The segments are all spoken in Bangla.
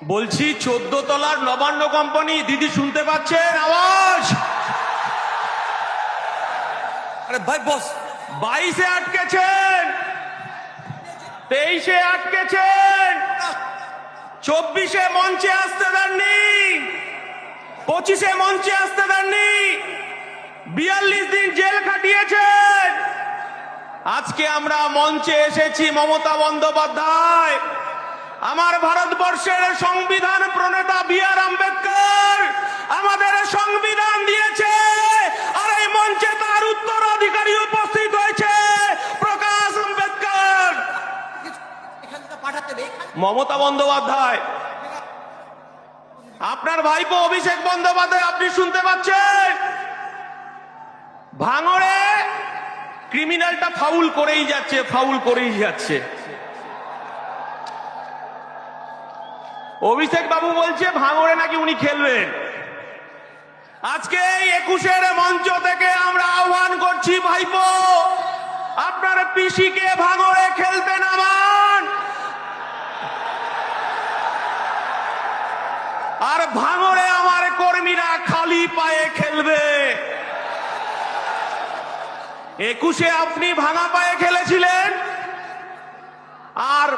বলছি 14 তলার নবান্ন কোম্পানি দিদি শুনতে পাচ্ছেন আওয়াজ? আরে ভাই বস 22-এ আটকেছেন, 23-এ আটকেছেন, 24-এ মঞ্চে আসতে দেননি, 25-এ মঞ্চে আসতে দেননি, 42 দিন জেল খাটিয়েছেন। আজকে আমরা মঞ্চে এসেছি মমতা বন্দ্যোপাধ্যায়, আমার ভারতবর্ষের সংবিধান প্রণেতা বি.আর. আম্বেদকর আমাদের সংবিধান দিয়েছে, আর এই মঞ্চে তার উত্তরাধিকারী উপস্থিত হয়েছে প্রকাশ আম্বেদকর। মমতা বন্দ্যোপাধ্যায়, আপনার ভাইপো অভিষেক বন্দ্যোপাধ্যায়, আপনি শুনতে পাচ্ছেন? ভাঙড়ে ক্রিমিনালটা ফাউল করেই যাচ্ছে, ফাউল করেই যাচ্ছে। অভিষেক বাবু বলছে ভাঙড়ে নাকি উনি খেলবেন। আজকে এই 21-এর মঞ্চ থেকে আমরা আহ্বান করছি, ভাইপো আপনার পিসিকে ভাঙড়ে খেলতে নামান, আর ভাঙড়ে আমার কর্মীরা খালি পায়ে খেলবে। 21-এ আপনি ভাঙা পায়ে খেলেছিলেন, আর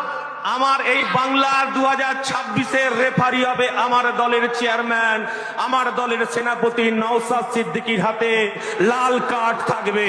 আমার এই বাংলার 2026-এর রেফারি হবে আমার দলের চেয়ারম্যান, আমার দলের সেনাপতি নওশাদ সিদ্দিকীর হাতে লাল কার্ড থাকবে।